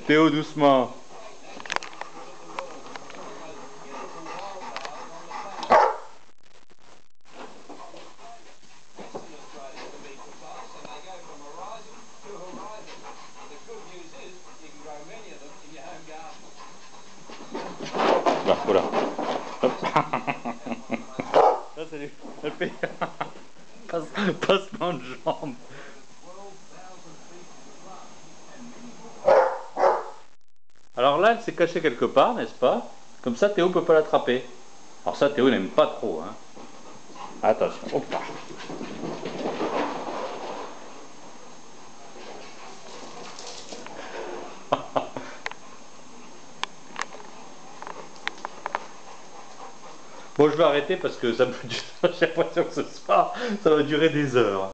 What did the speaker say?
Théo, doucement. Bah, voilà. Hop. Ça, c'est elle fait passement de jambes. Alors là, elle s'est cachée quelque part, n'est-ce pas? Comme ça, Théo peut pas l'attraper. Alors ça, Théo n'aime pas trop, hein. Attention, hop là. Bon, je vais arrêter parce que ça me... j'ai l'impression que ce soir, ça va durer des heures.